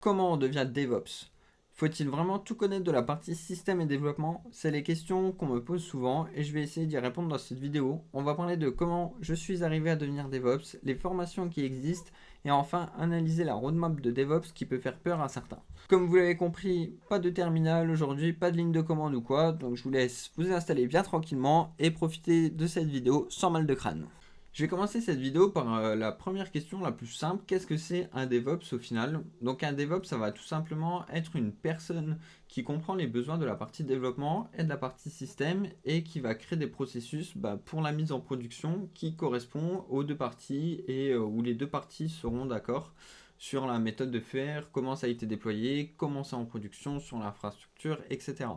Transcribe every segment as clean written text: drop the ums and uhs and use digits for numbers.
Comment on devient DevOps? Faut-il vraiment tout connaître de la partie système et développement? C'est les questions qu'on me pose souvent et je vais essayer d'y répondre dans cette vidéo. On va parler de comment je suis arrivé à devenir DevOps, les formations qui existent et enfin analyser la roadmap de DevOps qui peut faire peur à certains. Comme vous l'avez compris, pas de terminal aujourd'hui, pas de ligne de commande ou quoi, donc je vous laisse vous installer bien tranquillement et profiter de cette vidéo sans mal de crâne. Je vais commencer cette vidéo par la première question la plus simple. Qu'est-ce que c'est un DevOps au final? Donc un DevOps, ça va tout simplement être une personne qui comprend les besoins de la partie développement et de la partie système et qui va créer des processus pour la mise en production qui correspond aux deux parties et où les deux parties seront d'accord sur la méthode de faire, comment ça a été déployé, comment c'est en production, sur l'infrastructure, etc.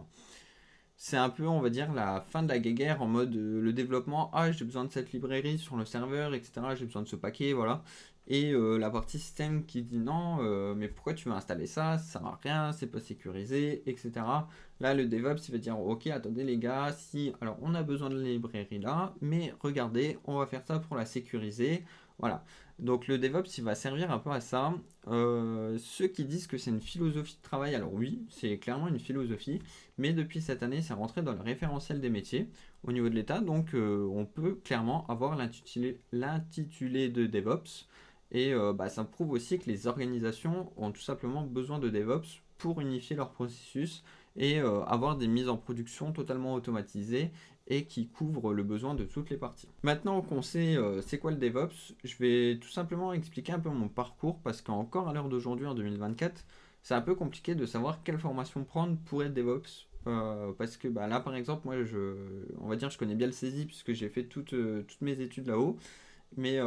C'est un peu, on va dire, la fin de la guéguerre en mode le développement. Ah, j'ai besoin de cette librairie sur le serveur, etc. J'ai besoin de ce paquet, voilà. Et la partie système qui dit non, mais pourquoi tu veux installer ça? Ça sert à rien, c'est pas sécurisé, etc. Là, le DevOps, il va dire ok, attendez les gars, si. Alors, on a besoin de la librairie là, mais regardez, on va faire ça pour la sécuriser. Voilà. Donc, le DevOps, il va servir un peu à ça. Ceux qui disent que c'est une philosophie de travail, alors oui, c'est clairement une philosophie. Mais depuis cette année, c'est rentré dans le référentiel des métiers au niveau de l'État. Donc, on peut clairement avoir l'intitulé de DevOps. Et ça prouve aussi que les organisations ont tout simplement besoin de DevOps pour unifier leur processus et avoir des mises en production totalement automatisées et qui couvrent le besoin de toutes les parties. Maintenant qu'on sait c'est quoi le DevOps, je vais tout simplement expliquer un peu mon parcours parce qu'encore à l'heure d'aujourd'hui, en 2024, c'est un peu compliqué de savoir quelle formation prendre pour être DevOps. Parce que là, par exemple, moi, on va dire, je connais bien le saisie puisque j'ai fait toutes mes études là-haut. Mais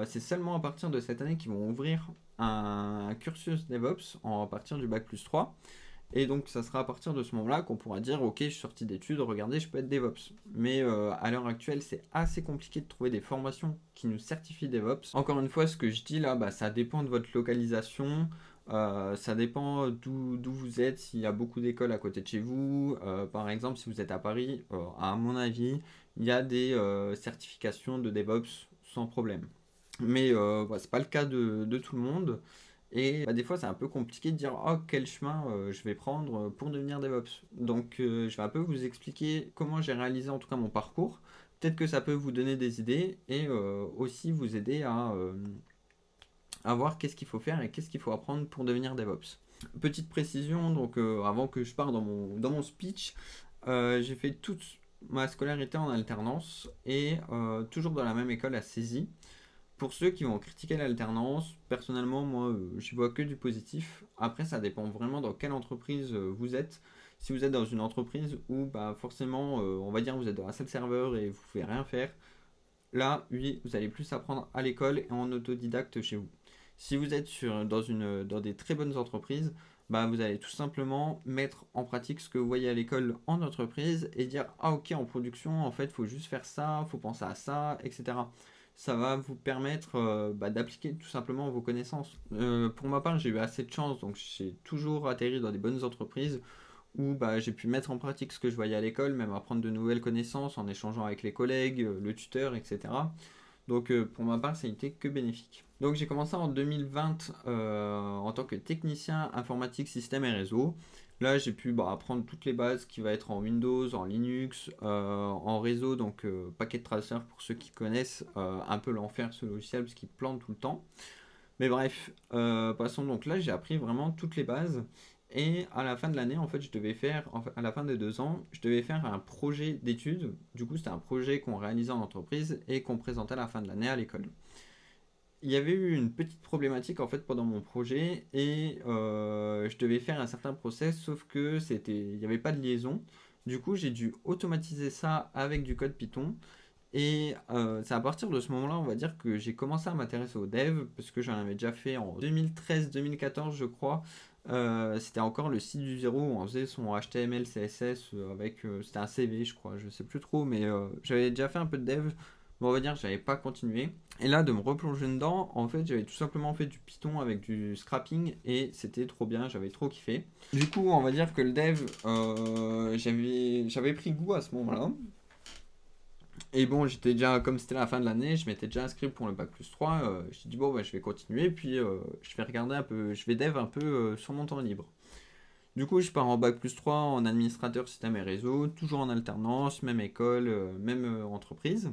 c'est seulement à partir de cette année qu'ils vont ouvrir un cursus DevOps à partir du bac+3. Et donc, ça sera à partir de ce moment-là qu'on pourra dire ok, je suis sorti d'études, regardez, je peux être DevOps. Mais à l'heure actuelle, c'est assez compliqué de trouver des formations qui nous certifient DevOps. Encore une fois, ce que je dis là, ça dépend de votre localisation. Ça dépend d'où vous êtes, s'il y a beaucoup d'écoles à côté de chez vous. Par exemple, si vous êtes à Paris, à mon avis, il y a des certifications de DevOps sans problème. Mais c'est pas le cas de tout le monde. Et des fois, c'est un peu compliqué de dire oh, quel chemin je vais prendre pour devenir DevOps. Donc, je vais un peu vous expliquer comment j'ai réalisé en tout cas mon parcours. Peut-être que ça peut vous donner des idées et aussi vous aider à voir qu'est-ce qu'il faut faire et qu'est-ce qu'il faut apprendre pour devenir DevOps. Petite précision, donc avant que je parte dans mon speech, j'ai fait toute ma scolarité en alternance et toujours dans la même école à Césy. Pour ceux qui vont critiquer l'alternance, personnellement, moi, j'y vois que du positif. Après, ça dépend vraiment dans quelle entreprise vous êtes. Si vous êtes dans une entreprise où, forcément, on va dire, vous êtes dans la salle serveur et vous pouvez rien faire, là, oui, vous allez plus apprendre à l'école et en autodidacte chez vous. Si vous êtes dans des très bonnes entreprises, vous allez tout simplement mettre en pratique ce que vous voyez à l'école en entreprise et dire ah ok, en production en fait il faut juste faire ça, il faut penser à ça, etc. Ça va vous permettre d'appliquer tout simplement vos connaissances. Pour ma part, j'ai eu assez de chance, donc j'ai toujours atterri dans des bonnes entreprises où j'ai pu mettre en pratique ce que je voyais à l'école, même apprendre de nouvelles connaissances en échangeant avec les collègues, le tuteur, etc. Donc pour ma part, ça a été que bénéfique. Donc j'ai commencé en 2020 en tant que technicien informatique, système et réseau. Là, j'ai pu apprendre toutes les bases qui va être en Windows, en Linux, en réseau, donc Packet Tracer pour ceux qui connaissent un peu l'enfer ce logiciel parce qu'il plante tout le temps. Mais bref, passons donc là, j'ai appris vraiment toutes les bases. Et à la fin de l'année, en fait, à la fin des 2 ans, je devais faire un projet d'études. Du coup, c'était un projet qu'on réalisait en entreprise et qu'on présentait à la fin de l'année à l'école. Il y avait eu une petite problématique en fait pendant mon projet et je devais faire un certain process, sauf que il n'y avait pas de liaison. Du coup, j'ai dû automatiser ça avec du code Python. Et c'est à partir de ce moment-là, on va dire que j'ai commencé à m'intéresser au dev, parce que j'en avais déjà fait en 2013-2014, je crois. C'était encore le site du zéro où on faisait son HTML, CSS avec. C'était un CV, je crois, je sais plus trop, mais j'avais déjà fait un peu de dev. Mais on va dire que j'avais pas continué. Et là, de me replonger dedans, en fait, j'avais tout simplement fait du Python avec du scrapping et c'était trop bien, j'avais trop kiffé. Du coup, on va dire que le dev, j'avais pris goût à ce moment-là. Et bon, j'étais déjà, comme c'était la fin de l'année, je m'étais déjà inscrit pour le bac plus 3. J'ai dit, bon, bah, je vais continuer, puis je vais regarder un peu, je vais dev un peu sur mon temps libre. Du coup, je pars en bac plus 3 en administrateur système et réseau, toujours en alternance, même école, même entreprise.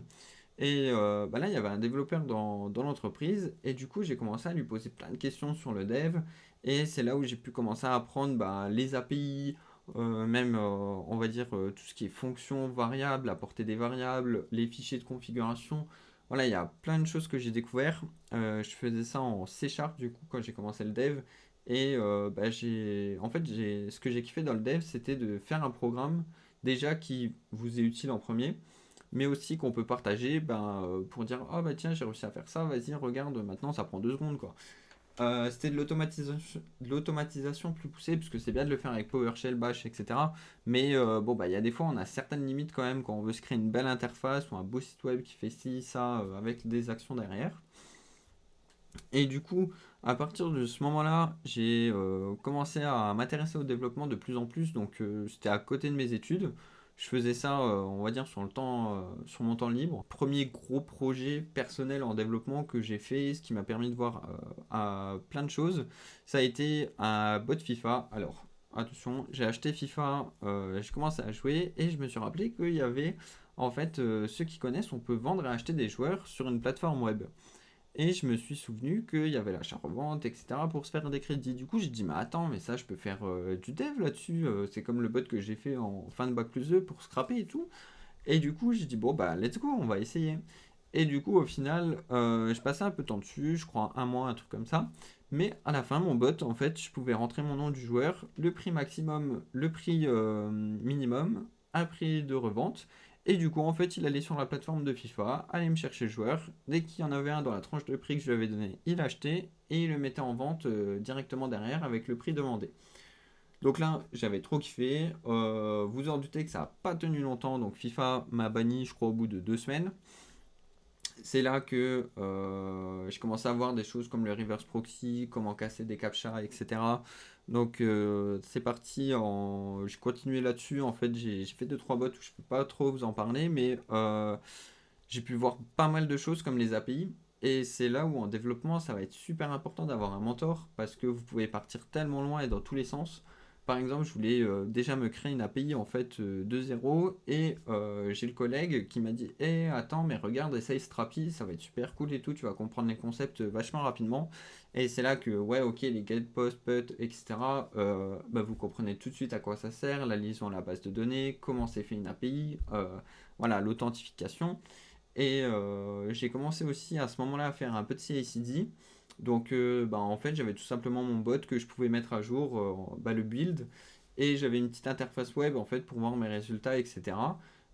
Et bah là, il y avait un développeur dans l'entreprise, et du coup, j'ai commencé à lui poser plein de questions sur le dev, et c'est là où j'ai pu commencer à apprendre bah, les API, même, on va dire, tout ce qui est fonctions, variables, apporter des variables, les fichiers de configuration. Voilà, il y a plein de choses que j'ai découvert. Je faisais ça en C Sharp, du coup, quand j'ai commencé le dev, et bah, en fait, ce que j'ai kiffé dans le dev, c'était de faire un programme, déjà qui vous est utile en premier, mais aussi qu'on peut partager ben, pour dire oh bah tiens j'ai réussi à faire ça, vas-y regarde maintenant ça prend 2 secondes quoi. C'était de l'automatisation plus poussée parce que c'est bien de le faire avec PowerShell, Bash, etc. Mais bon bah il y a des fois on a certaines limites quand même quand on veut se créer une belle interface ou un beau site web qui fait ci ça avec des actions derrière. Et du coup à partir de ce moment-là j'ai commencé à m'intéresser au développement de plus en plus, donc c'était à côté de mes études. Je faisais ça, on va dire, sur mon temps libre. Premier gros projet personnel en développement que j'ai fait, ce qui m'a permis de voir à plein de choses, ça a été un bot FIFA. Alors, attention, j'ai acheté FIFA, j'ai commencé à jouer et je me suis rappelé qu'il y avait, en fait, ceux qui connaissent, on peut vendre et acheter des joueurs sur une plateforme web. Et je me suis souvenu qu'il y avait l'achat-revente, etc. pour se faire des crédits. Du coup, j'ai dit, mais attends, mais ça, je peux faire du dev là-dessus. C'est comme le bot que j'ai fait en fin de bac plus 2 pour scraper et tout. Et du coup, j'ai dit, bon, bah, let's go, on va essayer. Et du coup, au final, je passais un peu de temps dessus, je crois un mois, un truc comme ça. Mais à la fin, mon bot, en fait, je pouvais rentrer mon nom du joueur, le prix maximum, le prix minimum, un prix de revente. Et du coup, en fait, il allait sur la plateforme de FIFA, allait me chercher le joueur. Dès qu'il y en avait un dans la tranche de prix que je lui avais donné, il achetait et il le mettait en vente directement derrière avec le prix demandé. Donc là, j'avais trop kiffé. Vous en doutez que ça n'a pas tenu longtemps. Donc FIFA m'a banni, je crois, au bout de 2 semaines. C'est là que je commençais à voir des choses comme le reverse proxy, comment casser des captchas, etc. Donc c'est parti, j'ai continué là-dessus. En fait, j'ai fait 2 3 bots où je peux pas trop vous en parler, mais j'ai pu voir pas mal de choses comme les API. Et c'est là où en développement, ça va être super important d'avoir un mentor parce que vous pouvez partir tellement loin et dans tous les sens. Par exemple, je voulais déjà me créer une API en fait de zéro et j'ai le collègue qui m'a dit Eh, attends, mais regarde, essaye Strapi, ça va être super cool et tout, tu vas comprendre les concepts vachement rapidement. Et c'est là que, ouais, ok, les get, post, put, etc., bah, vous comprenez tout de suite à quoi ça sert, la liaison à la base de données, comment c'est fait une API, voilà, l'authentification. Et j'ai commencé aussi à ce moment-là à faire un peu de CI/CD. Donc bah, en fait j'avais tout simplement mon bot que je pouvais mettre à jour, bah, le build. Et j'avais une petite interface web en fait pour voir mes résultats, etc.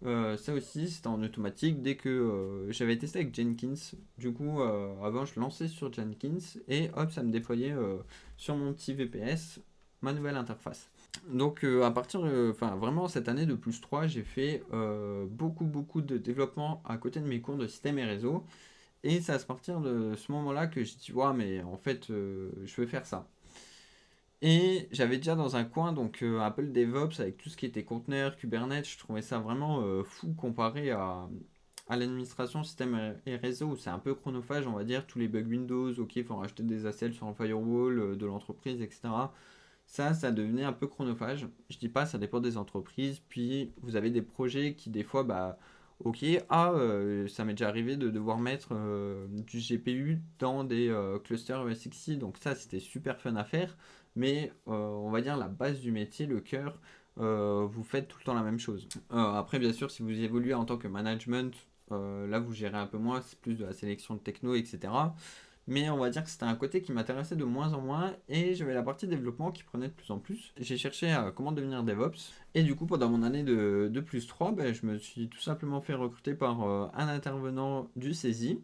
Ça aussi c'était en automatique dès que j'avais testé avec Jenkins. Du coup avant je lançais sur Jenkins et hop ça me déployait sur mon petit VPS ma nouvelle interface. Donc à partir, enfin vraiment cette année de plus 3 j'ai fait beaucoup de développement à côté de mes cours de système et réseau. Et c'est à partir de ce moment-là que j'ai dit, ouais, mais en fait, je veux faire ça. Et j'avais déjà dans un coin, donc Apple DevOps avec tout ce qui était conteneur, Kubernetes, je trouvais ça vraiment fou comparé à l'administration système et réseau où c'est un peu chronophage, on va dire, tous les bugs Windows, ok, il faut rajouter des ACL sur le firewall de l'entreprise, etc. Ça devenait un peu chronophage. Je dis pas, ça dépend des entreprises. Puis vous avez des projets qui des fois, bah, ok, ça m'est déjà arrivé de devoir mettre du GPU dans des clusters ESXi. Donc ça, c'était super fun à faire. Mais on va dire la base du métier, le cœur, vous faites tout le temps la même chose. Après, bien sûr, si vous évoluez en tant que management, là vous gérez un peu moins, c'est plus de la sélection de techno, etc. Mais on va dire que c'était un côté qui m'intéressait de moins en moins et j'avais la partie développement qui prenait de plus en plus. J'ai cherché à comment devenir DevOps et du coup pendant mon année de plus 3, ben, je me suis tout simplement fait recruter par un intervenant du CESI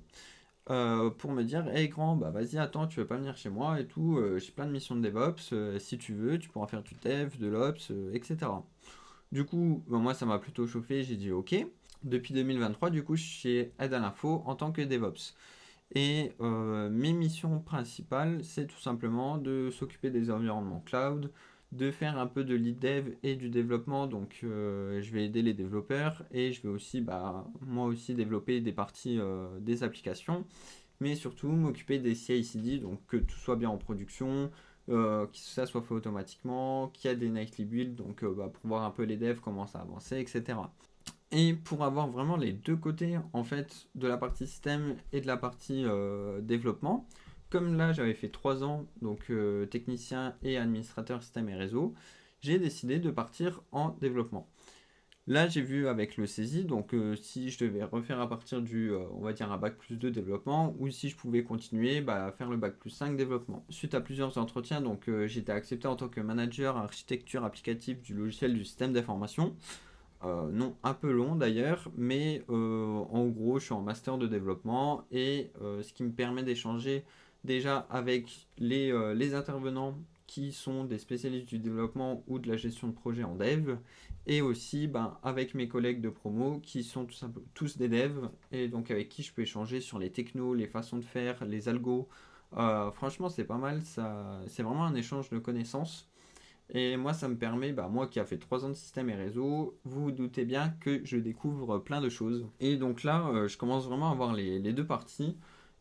pour me dire hey grand, bah vas-y, attends, tu veux pas venir chez moi et tout, j'ai plein de missions de DevOps, si tu veux, tu pourras faire du dev, de l'Ops, etc. Du coup, ben, moi ça m'a plutôt chauffé, j'ai dit ok. Depuis 2023, du coup, je suis chez Aide à l'info en tant que DevOps. Et mes missions principales, c'est tout simplement de s'occuper des environnements cloud, de faire un peu de lead dev et du développement. Donc je vais aider les développeurs et je vais aussi moi aussi développer des parties des applications, mais surtout m'occuper des CI/CD, donc que tout soit bien en production, que ça soit fait automatiquement, qu'il y a des nightly builds, donc pour voir un peu les devs, comment ça avançait, etc. Et pour avoir vraiment les deux côtés en fait de la partie système et de la partie développement, comme là j'avais fait 3 ans, donc technicien et administrateur système et réseau, j'ai décidé de partir en développement. Là j'ai vu avec le saisie, donc si je devais refaire à partir du, on va dire un bac plus 2 développement, ou si je pouvais continuer à faire le bac plus 5 développement. Suite à plusieurs entretiens, donc j'ai été accepté en tant que manager architecture applicative du logiciel du système d'information. Non, un peu long d'ailleurs, mais en gros, je suis en master de développement et ce qui me permet d'échanger déjà avec les intervenants qui sont des spécialistes du développement ou de la gestion de projet en dev, et aussi avec mes collègues de promo qui sont tous des devs, et donc avec qui je peux échanger sur les technos, les façons de faire, les algos. Franchement, c'est pas mal, ça, c'est vraiment un échange de connaissances. Et moi, ça me permet, moi qui a fait 3 ans de système et réseau, vous vous doutez bien que je découvre plein de choses. Et donc là, je commence vraiment à voir les deux parties.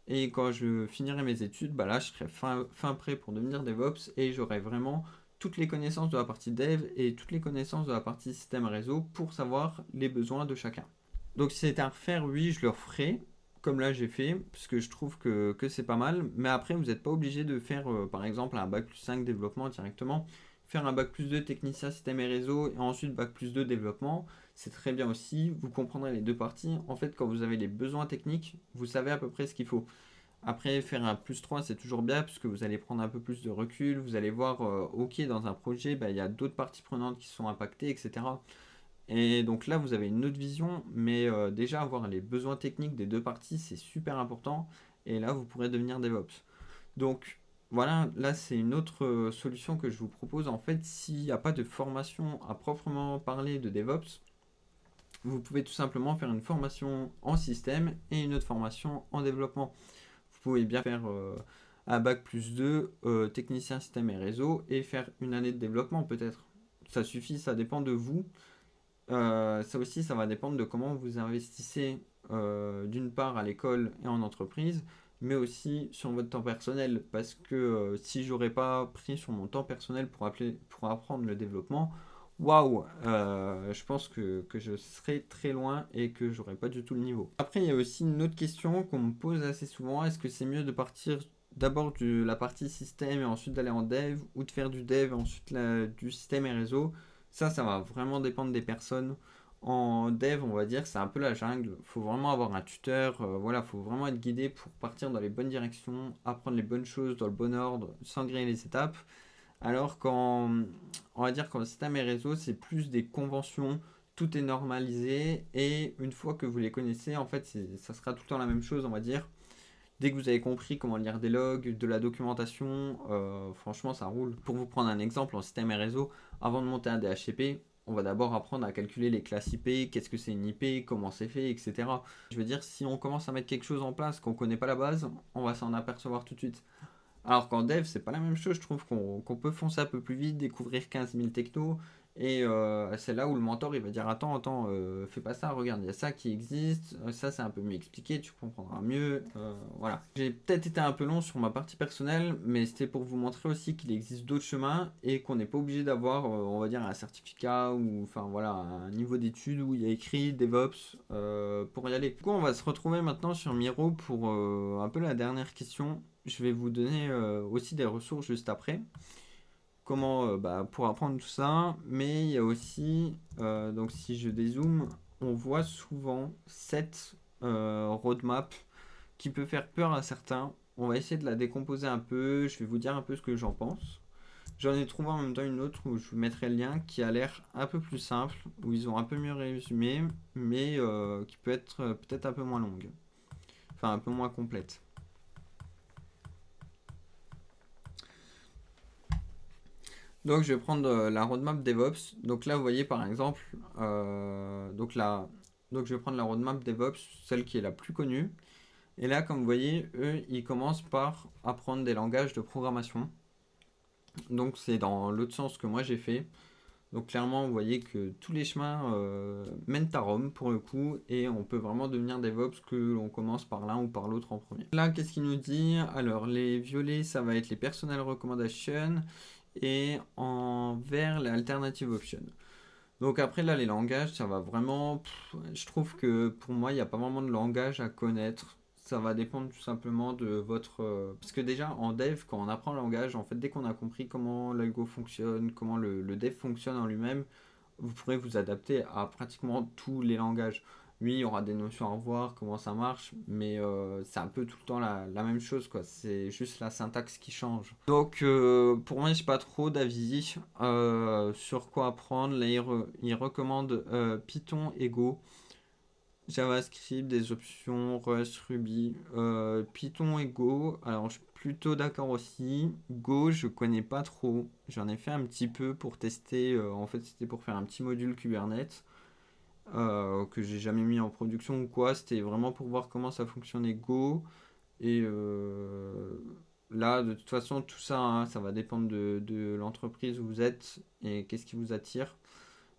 Et quand je finirai mes études, là, je serai fin prêt pour devenir DevOps et j'aurai vraiment toutes les connaissances de la partie dev et toutes les connaissances de la partie système et réseau pour savoir les besoins de chacun. Donc si c'était à refaire, oui, je le referai, comme là j'ai fait, parce que je trouve que c'est pas mal. Mais après, vous n'êtes pas obligé de faire, par exemple, un bac plus 5 développement directement. Faire un bac plus 2 technicien système et réseau et ensuite bac plus 2 développement, c'est très bien aussi. Vous comprendrez les deux parties. En fait, quand vous avez les besoins techniques, vous savez à peu près ce qu'il faut. Après, faire un plus 3, c'est toujours bien puisque vous allez prendre un peu plus de recul. Vous allez voir, ok, dans un projet, il y a d'autres parties prenantes qui sont impactées, etc. Et donc là, vous avez une autre vision, mais déjà avoir les besoins techniques des deux parties, c'est super important. Et là, vous pourrez devenir DevOps. Donc voilà, là, c'est une autre solution que je vous propose. En fait, s'il n'y a pas de formation à proprement parler de DevOps, vous pouvez tout simplement faire une formation en système et une autre formation en développement. Vous pouvez bien faire un bac plus 2, technicien système et réseau, et faire une année de développement peut-être. Ça suffit, ça dépend de vous. Ça aussi, ça va dépendre de comment vous investissez d'une part à l'école et en entreprise, mais aussi sur votre temps personnel. Parce que si j'aurais pas pris sur mon temps personnel pour apprendre le développement, waouh, je pense que je serais très loin et que j'aurais pas du tout le niveau. Après, il y a aussi une autre question qu'on me pose assez souvent. Est-ce que c'est mieux de partir d'abord de la partie système et ensuite d'aller en dev, ou de faire du dev et ensuite du système et réseau? Ça va vraiment dépendre des personnes. En dev, on va dire, c'est un peu la jungle. Faut vraiment avoir un tuteur. Voilà, faut vraiment être guidé pour partir dans les bonnes directions, apprendre les bonnes choses dans le bon ordre, sans griller les étapes. Alors on va dire qu'en système et réseau, c'est plus des conventions. Tout est normalisé et une fois que vous les connaissez, en fait, ça sera tout le temps la même chose, on va dire. Dès que vous avez compris comment lire des logs, de la documentation, franchement, ça roule. Pour vous prendre un exemple, en système et réseau, avant de monter un DHCP, on va d'abord apprendre à calculer les classes IP, qu'est-ce que c'est une IP, comment c'est fait, etc. Je veux dire, si on commence à mettre quelque chose en place qu'on ne connaît pas la base, on va s'en apercevoir tout de suite. Alors qu'en dev, c'est pas la même chose. Je trouve qu'on peut foncer un peu plus vite, découvrir 15 000 technos. Et c'est là où le mentor il va dire attends, fais pas ça, regarde, il y a ça qui existe, ça c'est un peu mieux expliqué, tu comprendras mieux. Voilà. J'ai peut-être été un peu long sur ma partie personnelle, mais c'était pour vous montrer aussi qu'il existe d'autres chemins et qu'on n'est pas obligé d'avoir, on va dire, un certificat ou enfin voilà, un niveau d'études où il y a écrit DevOps pour y aller. Du coup, on va se retrouver maintenant sur Miro pour un peu la dernière question. Je vais vous donner aussi des ressources juste après. Comment pour apprendre tout ça. Mais il y a aussi, donc si je dézoome, on voit souvent cette roadmap qui peut faire peur à certains. On va essayer de la décomposer un peu. Je vais vous dire un peu ce que j'en pense. J'en ai trouvé en même temps une autre où je vous mettrai le lien qui a l'air un peu plus simple, où ils ont un peu mieux résumé, mais qui peut être peut-être un peu moins longue. Enfin, un peu moins complète. Donc je vais prendre la roadmap DevOps. Donc là vous voyez par exemple, donc je vais prendre la roadmap DevOps, celle qui est la plus connue. Et là comme vous voyez, eux ils commencent par apprendre des langages de programmation. Donc c'est dans l'autre sens que moi j'ai fait. Donc clairement, vous voyez que tous les chemins mènent à Rome pour le coup, et on peut vraiment devenir DevOps que l'on commence par l'un ou par l'autre en premier. Là, qu'est-ce qu'il nous dit? Alors, les violets, ça va être les personal recommendations, et en vert, les alternative options. Donc après, là, les langages, ça va vraiment... je trouve que pour moi, il n'y a pas vraiment de langage à connaître. Ça va dépendre tout simplement de votre... parce que déjà, en dev, quand on apprend le langage, en fait, dès qu'on a compris comment l'algo fonctionne, comment le dev fonctionne en lui-même, vous pourrez vous adapter à pratiquement tous les langages. Oui, il y aura des notions à revoir, comment ça marche, mais c'est un peu tout le temps la même chose, quoi. C'est juste la syntaxe qui change. Donc, pour moi, j'ai pas trop d'avis sur quoi apprendre. Là, il recommande Python et Go. JavaScript, des options, Rust, Ruby, Python et Go. Alors, je suis plutôt d'accord aussi. Go, je connais pas trop. J'en ai fait un petit peu pour tester. En fait, c'était pour faire un petit module Kubernetes que j'ai jamais mis en production ou quoi. C'était vraiment pour voir comment ça fonctionnait Go. Et là, de toute façon, tout ça, hein, ça va dépendre de l'entreprise où vous êtes et qu'est-ce qui vous attire.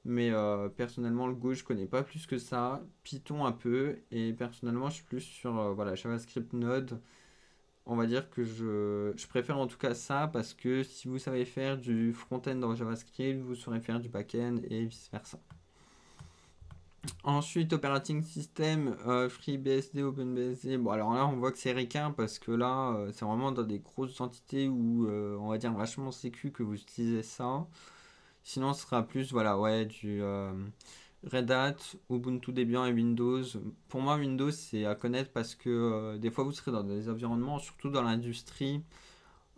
Mais personnellement, le Go, je connais pas plus que ça. Python un peu. Et personnellement, je suis plus sur voilà, JavaScript Node. On va dire que je préfère en tout cas ça parce que si vous savez faire du front-end dans JavaScript, vous saurez faire du back-end et vice-versa. Ensuite, operating system, FreeBSD, OpenBSD. Bon, alors là, on voit que c'est ricain parce que là, c'est vraiment dans des grosses entités où on va dire vachement sécu que vous utilisez ça. Sinon, ce sera plus, voilà, ouais, du Red Hat, Ubuntu Debian et Windows. Pour moi, Windows, c'est à connaître parce que des fois, vous serez dans des environnements, surtout dans l'industrie,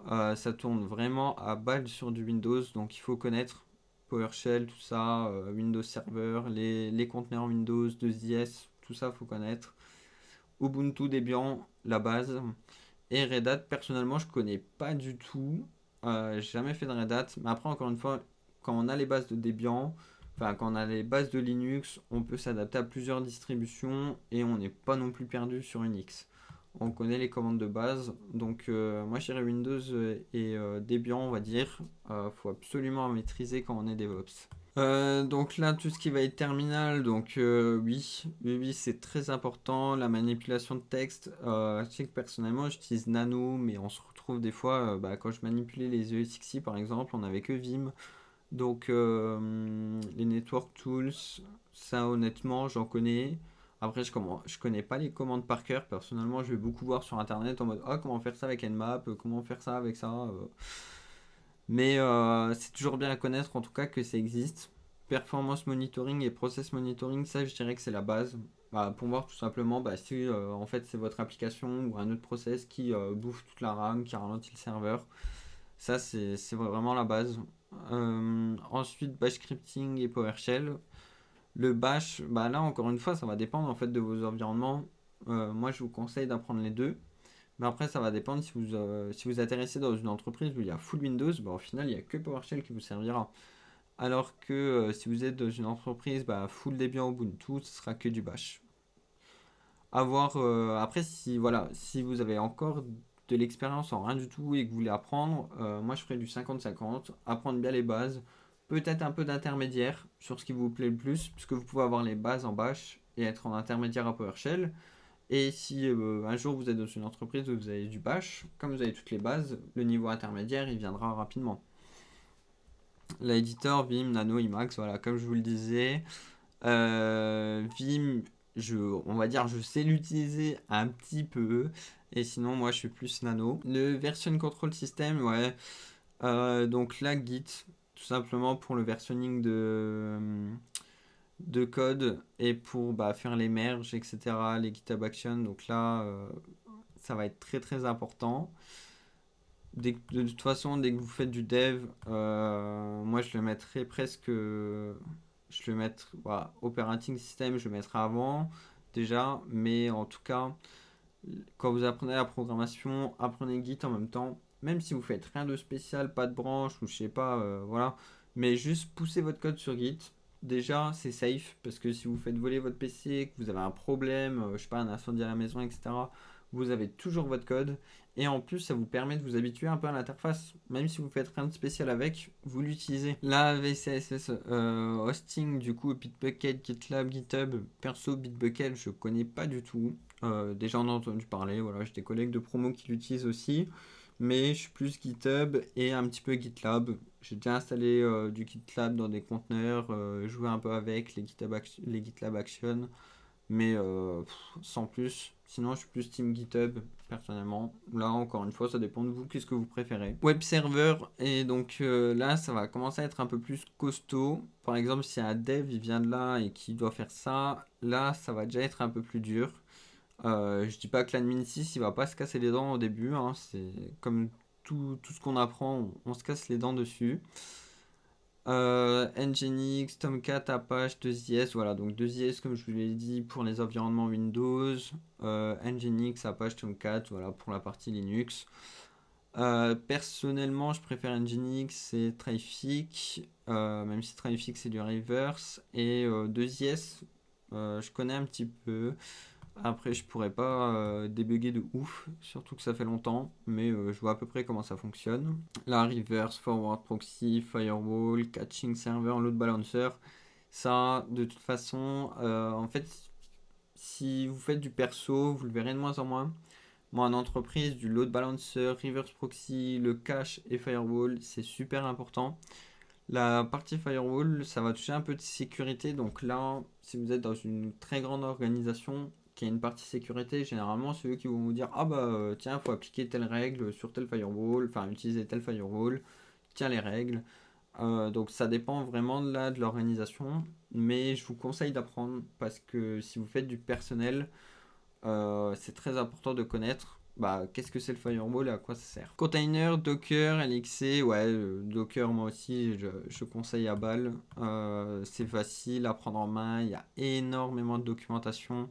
ça tourne vraiment à balle sur du Windows, donc il faut connaître PowerShell, tout ça, Windows Server, les conteneurs Windows, 2IS, tout ça, faut connaître. Ubuntu Debian, la base. Et Red Hat, personnellement, je connais pas du tout. J'ai jamais fait de Red Hat. Mais après, encore une fois, quand on a les bases de Debian, enfin, quand on a les bases de Linux, on peut s'adapter à plusieurs distributions et on n'est pas non plus perdu sur Unix. On connaît les commandes de base. Donc, moi, je dirais Windows et Debian, on va dire. Faut absolument maîtriser quand on est DevOps. Donc là, tout ce qui va être terminal, donc oui, c'est très important. La manipulation de texte, je sais que personnellement, j'utilise Nano, mais on se retrouve des fois, quand je manipulais les ESXi par exemple, on n'avait que Vim. Donc les network tools, ça honnêtement, j'en connais. Après, je connais pas les commandes par cœur. Personnellement, je vais beaucoup voir sur internet en mode ah, comment faire ça avec Nmap, comment faire ça avec ça. Mais c'est toujours bien à connaître en tout cas que ça existe. Performance monitoring et process monitoring, ça je dirais que c'est la base. Pour voir tout simplement si en fait c'est votre application ou un autre process qui bouffe toute la RAM, qui ralentit le serveur. Ça c'est vraiment la base. Ensuite bash scripting et PowerShell. Le bash, là encore une fois ça va dépendre en fait de vos environnements. Moi je vous conseille d'apprendre les deux. Mais après, ça va dépendre si vous atterrissez dans une entreprise où il y a full Windows, au final, il n'y a que PowerShell qui vous servira. Alors que si vous êtes dans une entreprise full Debian Ubuntu, ce sera que du Bash. À voir, après, si vous avez encore de l'expérience en rien du tout et que vous voulez apprendre, moi je ferais du 50-50, apprendre bien les bases, peut-être un peu d'intermédiaire sur ce qui vous plaît le plus, puisque vous pouvez avoir les bases en Bash et être en intermédiaire à PowerShell. Et si un jour vous êtes dans une entreprise où vous avez du bash, comme vous avez toutes les bases, le niveau intermédiaire il viendra rapidement. L'éditeur Vim, Nano, Emacs, voilà, comme je vous le disais. Vim, on va dire, je sais l'utiliser un petit peu. Et sinon, moi, je suis plus Nano. Le version control system, ouais. Donc là, Git, tout simplement pour le versionning de code et pour faire les merges, etc., les GitHub Actions. Donc là, ça va être très très important. De toute façon, dès que vous faites du dev, moi je le mettrai presque. Je le mettrai. Voilà, operating system, je le mettrai avant déjà. Mais en tout cas, quand vous apprenez la programmation, apprenez Git en même temps. Même si vous faites rien de spécial, pas de branche ou je sais pas, voilà. Mais juste poussez votre code sur Git. Déjà, c'est safe parce que si vous faites voler votre PC, que vous avez un problème, je sais pas, un incendie à la maison, etc., vous avez toujours votre code. Et en plus, ça vous permet de vous habituer un peu à l'interface. Même si vous faites rien de spécial avec, vous l'utilisez. La VCSS hosting, du coup, Bitbucket, GitLab, GitHub. Perso, Bitbucket, je connais pas du tout. Déjà, on a entendu parler. Voilà, j'ai des collègues de promo qui l'utilisent aussi. Mais je suis plus GitHub et un petit peu GitLab. J'ai déjà installé du GitLab dans des conteneurs, joué un peu avec les GitLab Action, mais sans plus. Sinon, je suis plus Team GitHub, personnellement. Là, encore une fois, ça dépend de vous, qu'est-ce que vous préférez. Web server, et donc là, ça va commencer à être un peu plus costaud. Par exemple, si un dev, il vient de là et qui doit faire ça, là, ça va déjà être un peu plus dur. Je dis pas que l'admin 6 il va pas se casser les dents au début, hein, c'est comme tout ce qu'on apprend, on se casse les dents dessus. Nginx, Tomcat, Apache, 2IS, voilà, donc 2IS comme je vous l'ai dit pour les environnements Windows, Nginx, Apache, Tomcat, voilà pour la partie Linux. Personnellement, je préfère Nginx et Traefik, même si Traefik c'est du reverse, et 2IS, je connais un petit peu. Après, je pourrais pas débugger de ouf, surtout que ça fait longtemps, mais je vois à peu près comment ça fonctionne. La reverse, forward proxy, firewall, caching server, load balancer, ça, de toute façon, en fait, si vous faites du perso, vous le verrez de moins en moins. Moi, en entreprise, du load balancer, reverse proxy, le cache et firewall, c'est super important. La partie firewall, ça va toucher un peu de sécurité. Donc là, si vous êtes dans une très grande organisation qui a une partie sécurité, généralement, c'est eux qui vont vous dire, ah bah tiens, il faut appliquer telle règle sur tel firewall, enfin utiliser tel firewall, tiens les règles. Donc ça dépend vraiment de de l'organisation, mais je vous conseille d'apprendre parce que si vous faites du personnel, c'est très important de connaître bah, qu'est-ce que c'est le firewall et à quoi ça sert. Container, Docker, LXC, ouais, Docker moi aussi je conseille à balle. C'est facile à prendre en main, il y a énormément de documentation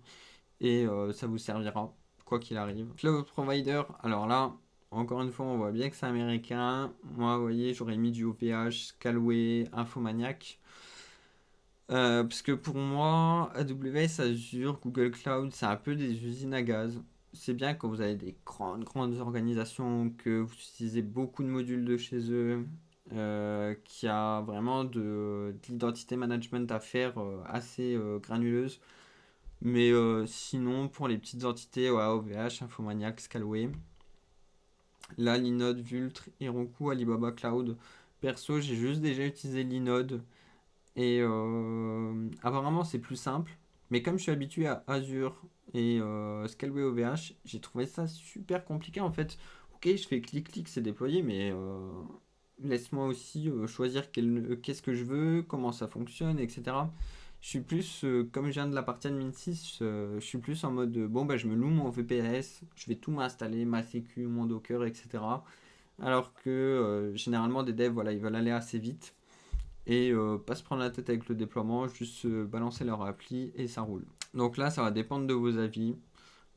et ça vous servira quoi qu'il arrive. Cloud Provider, alors là, encore une fois, on voit bien que c'est américain. Moi, vous voyez, j'aurais mis du OVH, Scalway, Infomaniac. Parce que pour moi, AWS, Azure, Google Cloud, c'est un peu des usines à gaz. C'est bien quand vous avez des grandes organisations, que vous utilisez beaucoup de modules de chez eux, qu'il y a vraiment de l'identité management à faire assez granuleuse. Mais sinon, pour les petites entités, ouais, OVH, Infomaniac, Scalway. Là, Linode, Vultr, Heroku, Alibaba Cloud. Perso, j'ai juste déjà utilisé Linode. Et apparemment, c'est plus simple. Mais comme je suis habitué à Azure et Scalway OVH, j'ai trouvé ça super compliqué en fait. Ok, je fais clic-clic, c'est déployé, mais laisse-moi aussi choisir qu'est-ce que je veux, comment ça fonctionne, etc. Je suis plus, comme je viens de la partie admin 6, je suis plus en mode bon, bah, je me loue mon VPS, je vais tout m'installer, ma sécu, mon Docker, etc. Alors que généralement, des devs, voilà, ils veulent aller assez vite et pas se prendre la tête avec le déploiement, juste balancer leur appli et ça roule. Donc là, ça va dépendre de vos avis.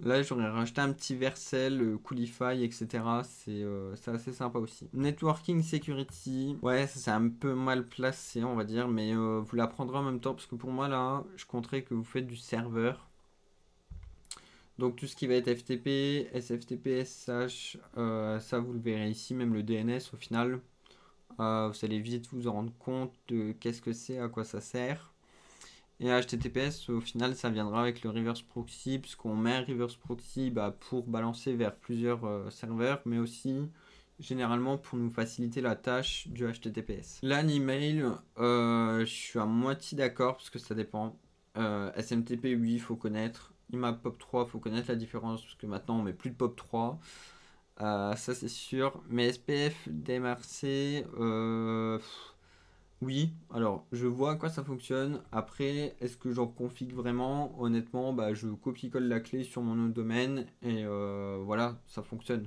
Là, j'aurais rajouté un petit Vercel, Coolify, etc. C'est assez sympa aussi. Networking Security, ouais, ça c'est un peu mal placé, on va dire, mais vous l'apprendrez en même temps parce que pour moi, là, je compterais que vous faites du serveur. Donc tout ce qui va être FTP, SFTP, SSH, ça vous le verrez ici, même le DNS au final. Vous allez vite vous en rendre compte de qu'est-ce que c'est, à quoi ça sert. Et HTTPS, au final, ça viendra avec le reverse proxy, puisqu'on met un reverse proxy bah, pour balancer vers plusieurs serveurs, mais aussi généralement pour nous faciliter la tâche du HTTPS. LAN email, je suis à moitié d'accord, parce que ça dépend. SMTP, oui, il faut connaître. IMAP POP3, il faut connaître la différence, parce que maintenant on met plus de POP3. Ça c'est sûr. Mais SPF, DMRC, oui. Alors, je vois à quoi ça fonctionne. Après, est-ce que j'en config vraiment? Honnêtement, bah, je copie-colle la clé sur mon autre domaine et voilà, ça fonctionne.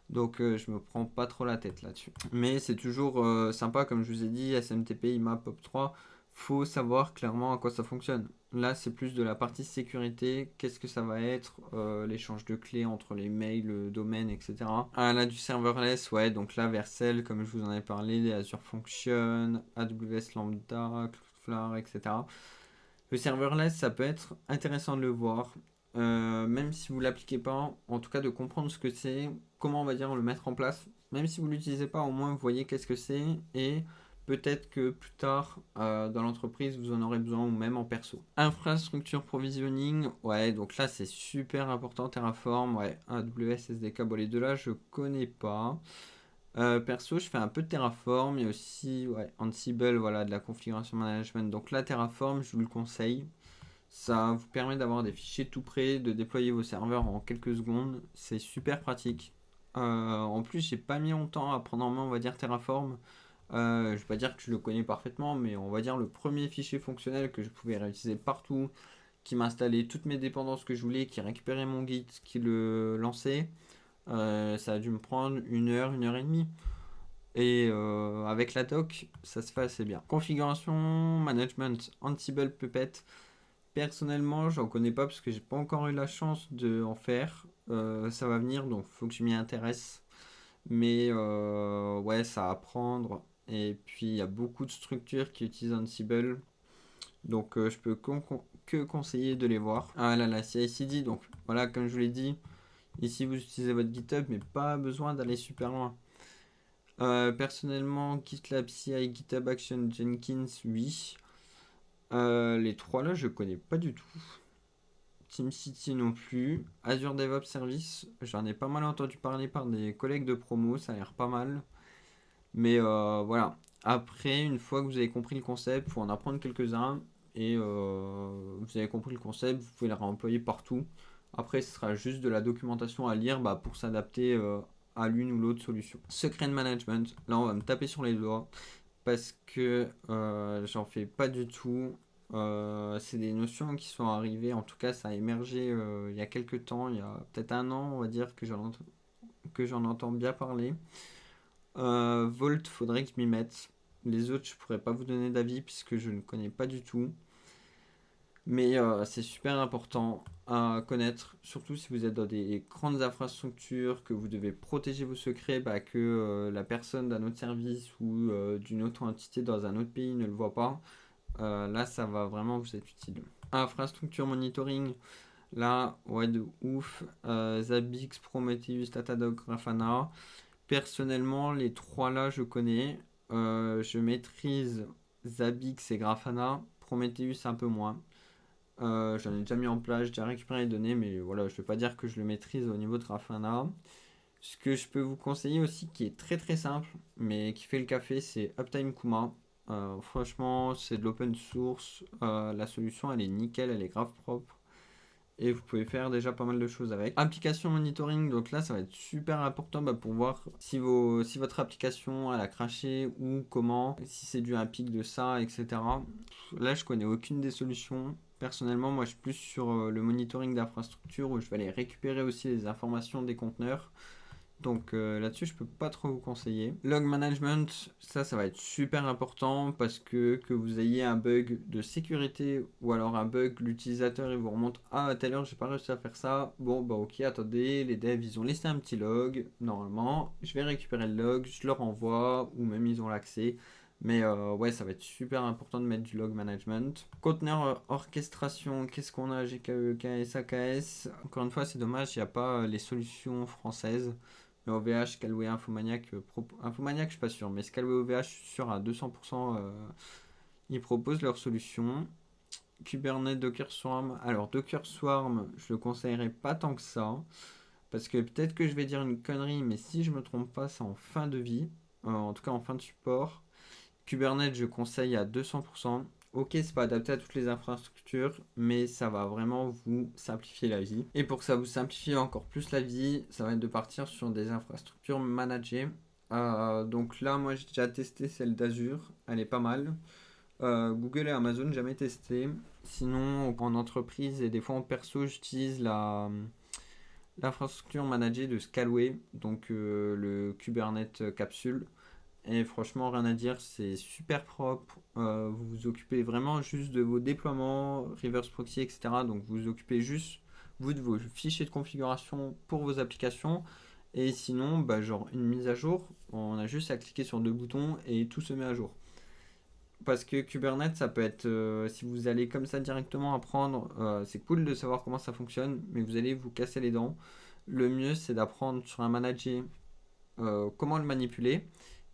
Donc, je me prends pas trop la tête là-dessus. Mais c'est toujours sympa, comme je vous ai dit, SMTP, IMAP, POP3, faut savoir clairement à quoi ça fonctionne. Là, c'est plus de la partie sécurité. Qu'est-ce que ça va être l'échange de clés entre les mails, le domaine, etc. Ah, là, du serverless, ouais. Donc là, Vercel, comme je vous en ai parlé, les Azure Function, AWS Lambda, Cloudflare, etc. Le serverless, ça peut être intéressant de le voir. même si vous l'appliquez pas, en tout cas de comprendre ce que c'est, comment on va dire le mettre en place. Même si vous l'utilisez pas, au moins vous voyez qu'est-ce que c'est et peut-être que plus tard dans l'entreprise vous en aurez besoin ou même en perso. Infrastructure provisioning, ouais, donc là c'est super important. Terraform, ouais, AWS, SDK, bon les deux là je connais pas. Perso, je fais un peu de Terraform et aussi ouais, Ansible, voilà, de la configuration management. Donc là, Terraform, je vous le conseille. Ça vous permet d'avoir des fichiers tout prêts, de déployer vos serveurs en quelques secondes. C'est super pratique. En plus, j'ai pas mis longtemps à prendre en main, on va dire, Terraform. Je vais pas dire que je le connais parfaitement, mais on va dire le premier fichier fonctionnel que je pouvais réutiliser partout, qui m'installait toutes mes dépendances que je voulais, qui récupérait mon Git, qui le lançait. Ça a dû me prendre une heure et demie. Et avec la doc, ça se fait assez bien. Configuration, management, Ansible, Puppet. Personnellement, j'en connais pas parce que j'ai pas encore eu la chance de en faire. Ça va venir, donc faut que je m'y intéresse. Mais ouais, ça à apprendre. Et puis il y a beaucoup de structures qui utilisent Ansible. Donc je peux que conseiller de les voir. Ah là, la CI/CD, donc voilà, comme je vous l'ai dit, ici vous utilisez votre GitHub, mais pas besoin d'aller super loin. Personnellement, GitLab CI, GitHub Action, Jenkins, oui. Les trois là, je connais pas du tout. TeamCity non plus. Azure DevOps Service, j'en ai pas mal entendu parler par des collègues de promo, ça a l'air pas mal. Mais voilà. Après, une fois que vous avez compris le concept, il faut en apprendre quelques-uns. Et vous avez compris le concept, vous pouvez le réemployer partout. Après, ce sera juste de la documentation à lire pour s'adapter à l'une ou l'autre solution. Secret management, là on va me taper sur les doigts parce que j'en fais pas du tout. C'est des notions qui sont arrivées, en tout cas ça a émergé il y a quelques temps, il y a peut-être un an on va dire que j'en entends bien parler. Volt, faudrait que je m'y mette. Les autres, je pourrais pas vous donner d'avis puisque je ne connais pas du tout. Mais c'est super important à connaître, surtout si vous êtes dans des grandes infrastructures, que vous devez protéger vos secrets, que la personne d'un autre service ou d'une autre entité dans un autre pays ne le voit pas. Là, ça va vraiment vous être utile. Infrastructure monitoring, là, ouais, de ouf. Zabbix, Prometheus, Datadog, Grafana. Personnellement, les trois là, je connais. Je maîtrise Zabbix et Grafana. Prometheus, un peu moins. J'en ai déjà mis en place, j'ai déjà récupéré les données, mais voilà, je ne vais pas dire que je le maîtrise au niveau de Grafana. Ce que je peux vous conseiller aussi, qui est très très simple, mais qui fait le café, c'est Uptime Kuma. Franchement, c'est de l'open source. La solution, elle est nickel, elle est grave propre. Et vous pouvez faire déjà pas mal de choses avec. Application monitoring, donc là ça va être super important pour voir si votre application elle a craché ou comment, si c'est dû à un pic de ça, etc. Là je connais aucune des solutions. Personnellement, moi je suis plus sur le monitoring d'infrastructure où je vais aller récupérer aussi les informations des conteneurs. Donc là-dessus, je peux pas trop vous conseiller. Log management, ça va être super important parce que vous ayez un bug de sécurité ou alors un bug, l'utilisateur il vous remonte à telle heure j'ai pas réussi à faire ça. Bon bah ok, attendez, les devs ils ont laissé un petit log. Normalement, je vais récupérer le log, je le renvoie ou même ils ont l'accès. Mais ouais, ça va être super important de mettre du log management. Conteneur orchestration, qu'est-ce qu'on a? GKE, KS, AKS. Encore une fois, c'est dommage, il n'y a pas les solutions françaises. Mais OVH, Scalway, Infomaniac, Infomaniac, je suis pas sûr, mais Scalway OVH, je suis sûr à 200%, ils proposent leur solution. Kubernetes, Docker Swarm. Alors, Docker Swarm, je le conseillerais pas tant que ça, parce que peut-être que je vais dire une connerie, mais si je me trompe pas, c'est en fin de vie, en tout cas en fin de support. Kubernetes, je conseille à 200%. Ok, c'est pas adapté à toutes les infrastructures, mais ça va vraiment vous simplifier la vie. Et pour que ça vous simplifie encore plus la vie, ça va être de partir sur des infrastructures managées. Donc là, moi j'ai déjà testé celle d'Azure, elle est pas mal. Google et Amazon, jamais testé. Sinon, en entreprise et des fois en perso, j'utilise l'infrastructure managée de Scalway, donc le Kubernetes capsule. Et franchement, rien à dire, c'est super propre. Vous vous occupez vraiment juste de vos déploiements, reverse proxy, etc. Donc vous vous occupez juste, vous, de vos fichiers de configuration pour vos applications. Et sinon, genre une mise à jour, on a juste à cliquer sur deux boutons et tout se met à jour. parce que Kubernetes, ça peut être, si vous allez comme ça directement apprendre, c'est cool de savoir comment ça fonctionne, mais vous allez vous casser les dents. Le mieux, c'est d'apprendre sur un manager comment le manipuler.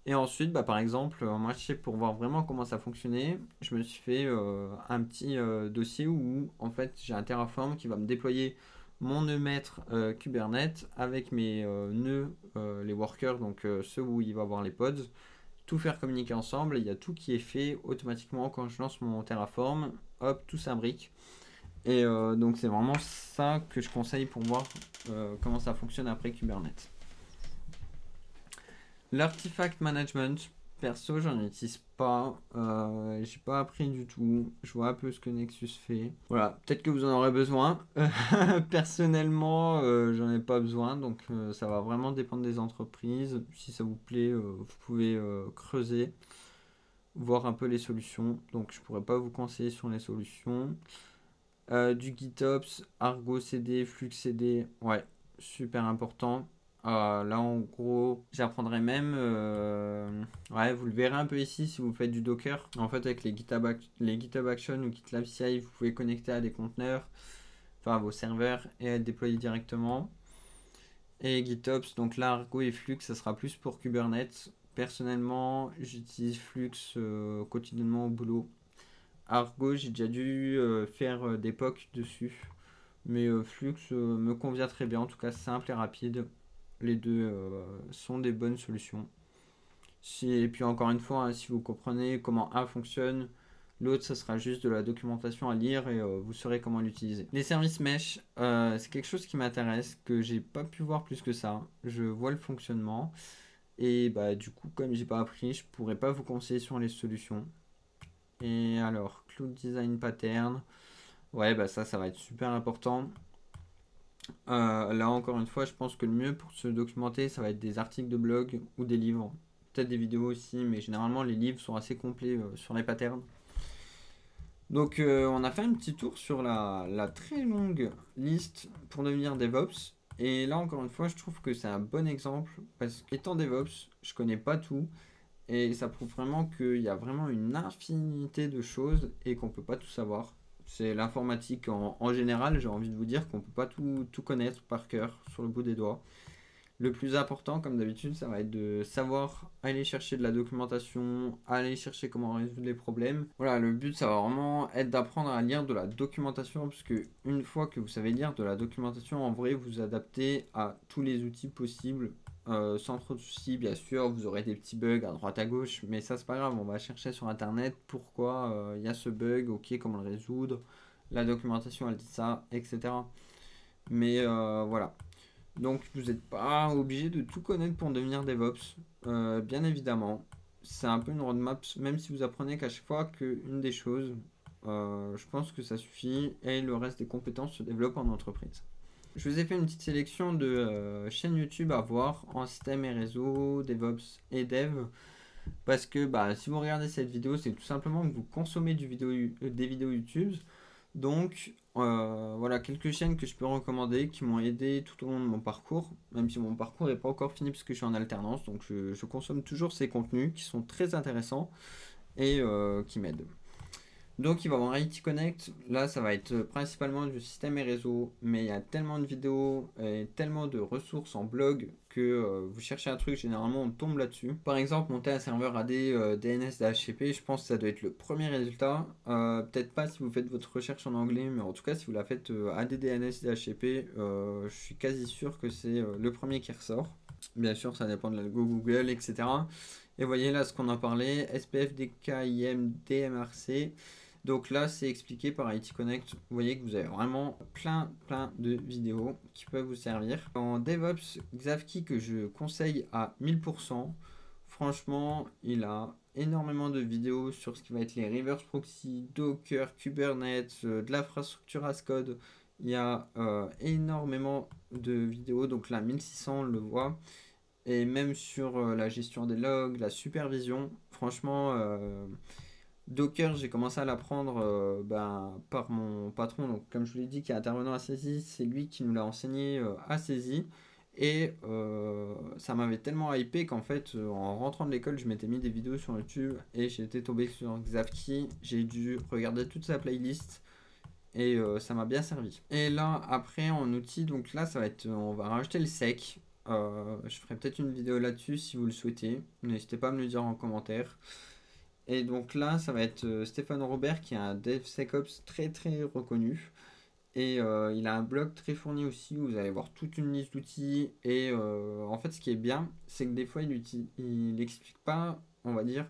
Et ensuite, par exemple, moi, je sais pour voir vraiment comment ça fonctionnait, je me suis fait un petit dossier où, en fait, j'ai un Terraform qui va me déployer mon nœud maître Kubernetes avec mes nœuds, les workers, donc ceux où il va avoir les pods, tout faire communiquer ensemble. Il y a tout qui est fait automatiquement quand je lance mon Terraform. Hop, tout s'imbrique. Et donc c'est vraiment ça que je conseille pour voir comment ça fonctionne après Kubernetes. L'artifact management, perso, j'en utilise pas. J'ai pas appris du tout. Je vois un peu ce que Nexus fait. Voilà, peut-être que vous en aurez besoin. Personnellement, j'en ai pas besoin. Donc, ça va vraiment dépendre des entreprises. Si ça vous plaît, vous pouvez creuser, voir un peu les solutions. Donc, je pourrais pas vous conseiller sur les solutions. Du GitOps, Argo CD, Flux CD, ouais, super important. Là, en gros, j'apprendrai même, ouais, vous le verrez un peu ici si vous faites du Docker. En fait, avec les GitHub Action ou GitLab CI, vous pouvez connecter à des conteneurs, enfin à vos serveurs et être déployé directement. Et GitOps, donc là, Argo et Flux, ça sera plus pour Kubernetes. Personnellement, j'utilise Flux quotidiennement au boulot. Argo, j'ai déjà dû faire des POC dessus. Mais Flux me convient très bien, en tout cas simple et rapide. Les deux sont des bonnes solutions. Et puis encore une fois, hein, si vous comprenez comment un fonctionne, l'autre, ça sera juste de la documentation à lire et vous saurez comment l'utiliser. Les services mesh, c'est quelque chose qui m'intéresse, que j'ai pas pu voir plus que ça. Je vois le fonctionnement. Et du coup, comme j'ai pas appris, je pourrais pas vous conseiller sur les solutions. Et alors, Cloud Design Pattern. Ouais, ça va être super important. Là, encore une fois, je pense que le mieux pour se documenter, ça va être des articles de blog ou des livres. Peut-être des vidéos aussi, mais généralement, les livres sont assez complets sur les patterns. Donc, on a fait un petit tour sur la très longue liste pour devenir DevOps. Et là, encore une fois, je trouve que c'est un bon exemple parce qu'étant DevOps, je connais pas tout. Et ça prouve vraiment qu'il y a vraiment une infinité de choses et qu'on peut pas tout savoir. C'est l'informatique en général, j'ai envie de vous dire qu'on peut pas tout connaître par cœur sur le bout des doigts. Le plus important, comme d'habitude, ça va être de savoir aller chercher de la documentation, aller chercher comment résoudre les problèmes. Voilà, le but, ça va vraiment être d'apprendre à lire de la documentation, parce que une fois que vous savez lire de la documentation, en vrai, vous adaptez à tous les outils possibles, sans trop de soucis. Bien sûr, vous aurez des petits bugs à droite à gauche, mais ça, c'est pas grave. On va chercher sur internet pourquoi il y a ce bug, ok, comment le résoudre. La documentation, elle dit ça, etc. Mais voilà. Donc vous n'êtes pas obligé de tout connaître pour devenir DevOps. Bien évidemment, c'est un peu une roadmap, même si vous apprenez qu'à chaque fois qu'une des choses, je pense que ça suffit et le reste des compétences se développe en entreprise. Je vous ai fait une petite sélection de chaînes YouTube à voir en système et réseau, DevOps et Dev. Parce que si vous regardez cette vidéo, c'est tout simplement que vous consommez des vidéos YouTube. Donc voilà quelques chaînes que je peux recommander qui m'ont aidé tout au long de mon parcours, même si mon parcours n'est pas encore fini parce que je suis en alternance, donc je consomme toujours ces contenus qui sont très intéressants et qui m'aident. Donc il va y avoir IT Connect, là ça va être principalement du système et réseau, mais il y a tellement de vidéos et tellement de ressources en blog que vous cherchez un truc, généralement on tombe là-dessus. Par exemple, monter un serveur AD DNS DHCP, je pense que ça doit être le premier résultat. Peut-être pas si vous faites votre recherche en anglais, mais en tout cas si vous la faites AD DNS DHCP, je suis quasi sûr que c'est le premier qui ressort. Bien sûr, ça dépend de l'algo Google, etc. Et vous voyez là ce qu'on a parlé, SPF, DKIM, DMRC. Donc là, c'est expliqué par IT Connect. Vous voyez que vous avez vraiment plein de vidéos qui peuvent vous servir. En DevOps, Xavki que je conseille à 1000%. Franchement, il a énormément de vidéos sur ce qui va être les reverse proxy, Docker, Kubernetes, de l'infrastructure as code. Il y a énormément de vidéos. Donc là, 1600, on le voit. Et même sur la gestion des logs, la supervision. Franchement, Docker, j'ai commencé à l'apprendre par mon patron. Donc, comme je vous l'ai dit, qui est intervenant à Saisie, c'est lui qui nous l'a enseigné à Saisie. Et ça m'avait tellement hypé qu'en fait, en rentrant de l'école, je m'étais mis des vidéos sur YouTube et j'étais tombé sur Xavki. J'ai dû regarder toute sa playlist et ça m'a bien servi. Et là, après, en outil, donc là, ça va être, on va rajouter le sec. Je ferai peut-être une vidéo là-dessus si vous le souhaitez. N'hésitez pas à me le dire en commentaire. Et donc là, ça va être Stéphane Robert qui est un DevSecOps très très reconnu. Et il a un blog très fourni aussi où vous allez voir toute une liste d'outils. Et en fait, ce qui est bien, c'est que des fois, il n'explique pas, on va dire,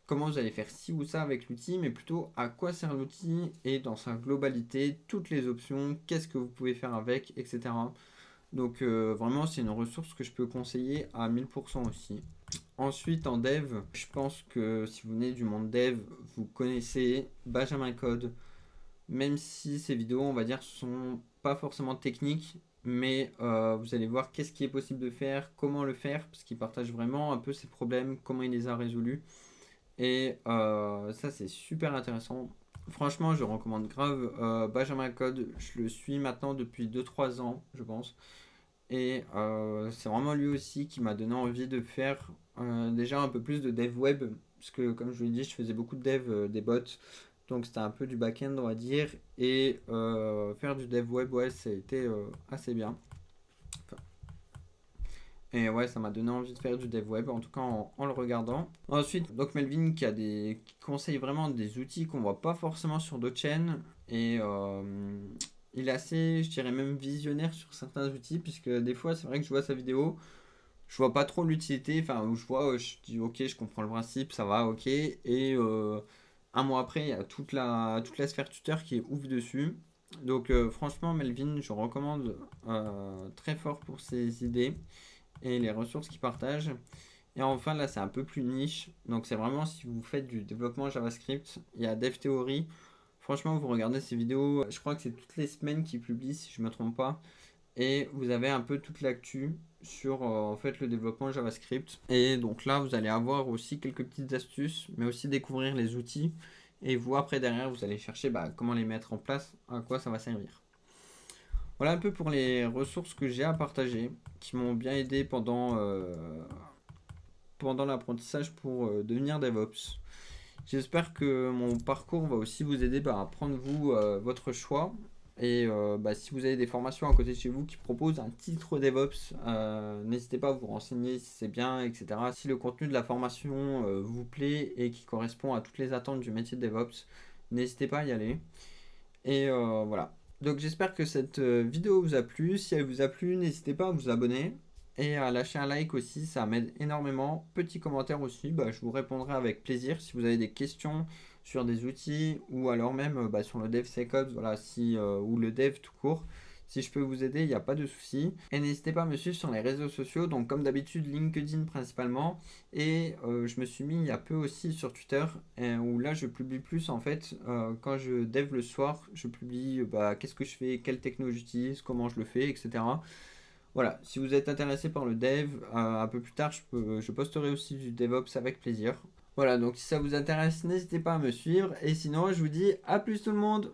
comment vous allez faire ci ou ça avec l'outil, mais plutôt à quoi sert l'outil et dans sa globalité, toutes les options, qu'est-ce que vous pouvez faire avec, etc. Donc vraiment, c'est une ressource que je peux conseiller à 1000% aussi. Ensuite, en dev, je pense que si vous venez du monde dev, vous connaissez Benjamin Code, même si ces vidéos, on va dire, sont pas forcément techniques, mais vous allez voir qu'est-ce qui est possible de faire, comment le faire, parce qu'il partage vraiment un peu ses problèmes, comment il les a résolus. Et ça, c'est super intéressant. Franchement, je recommande grave Benjamin Code. Je le suis maintenant depuis 2-3 ans, je pense. Et c'est vraiment lui aussi qui m'a donné envie de faire déjà un peu plus de dev web. Parce que, comme je vous l'ai dit, je faisais beaucoup de dev des bots. Donc, c'était un peu du back-end, on va dire. Et faire du dev web, ouais, ça a été assez bien. Et ouais, ça m'a donné envie de faire du dev web, en tout cas en le regardant. Ensuite, Doc Melvin qui conseille vraiment des outils qu'on voit pas forcément sur d'autres chaînes. Et il est assez, je dirais même visionnaire sur certains outils, puisque des fois, c'est vrai que je vois sa vidéo, je vois pas trop l'utilité, enfin, où je vois, je dis ok, je comprends le principe, ça va, ok. Et un mois après, il y a toute la sphère tuteur qui est ouf dessus. Donc franchement, Melvin, je recommande très fort pour ses idées et les ressources qu'ils partagent. Et enfin, là, c'est un peu plus niche. Donc, c'est vraiment si vous faites du développement JavaScript, il y a DevTheory. Franchement, vous regardez ces vidéos, je crois que c'est toutes les semaines qu'ils publient, si je ne me trompe pas. Et vous avez un peu toute l'actu sur en fait le développement JavaScript. Et donc là, vous allez avoir aussi quelques petites astuces, mais aussi découvrir les outils. Et vous, après, derrière, vous allez chercher comment les mettre en place, à quoi ça va servir. Voilà un peu pour les ressources que j'ai à partager, qui m'ont bien aidé pendant l'apprentissage pour devenir DevOps. J'espère que mon parcours va aussi vous aider à prendre vous votre choix. Et si vous avez des formations à côté de chez vous qui proposent un titre DevOps, n'hésitez pas à vous renseigner si c'est bien, etc. Si le contenu de la formation vous plaît et qui correspond à toutes les attentes du métier de DevOps, n'hésitez pas à y aller. Et voilà. Donc j'espère que cette vidéo vous a plu. Si elle vous a plu, n'hésitez pas à vous abonner et à lâcher un like aussi, ça m'aide énormément. Petit commentaire aussi, je vous répondrai avec plaisir si vous avez des questions sur des outils ou alors même sur le DevSecOps, voilà, ou le dev tout court. Si je peux vous aider, il n'y a pas de souci. Et n'hésitez pas à me suivre sur les réseaux sociaux, donc comme d'habitude LinkedIn principalement. Et je me suis mis il y a peu aussi sur Twitter, où là je publie plus en fait. Quand je dev le soir, je publie qu'est-ce que je fais, quelle techno j'utilise, comment je le fais, etc. Voilà, si vous êtes intéressé par le dev, un peu plus tard je posterai aussi du DevOps avec plaisir. Voilà, donc si ça vous intéresse, n'hésitez pas à me suivre. Et sinon, je vous dis à plus tout le monde!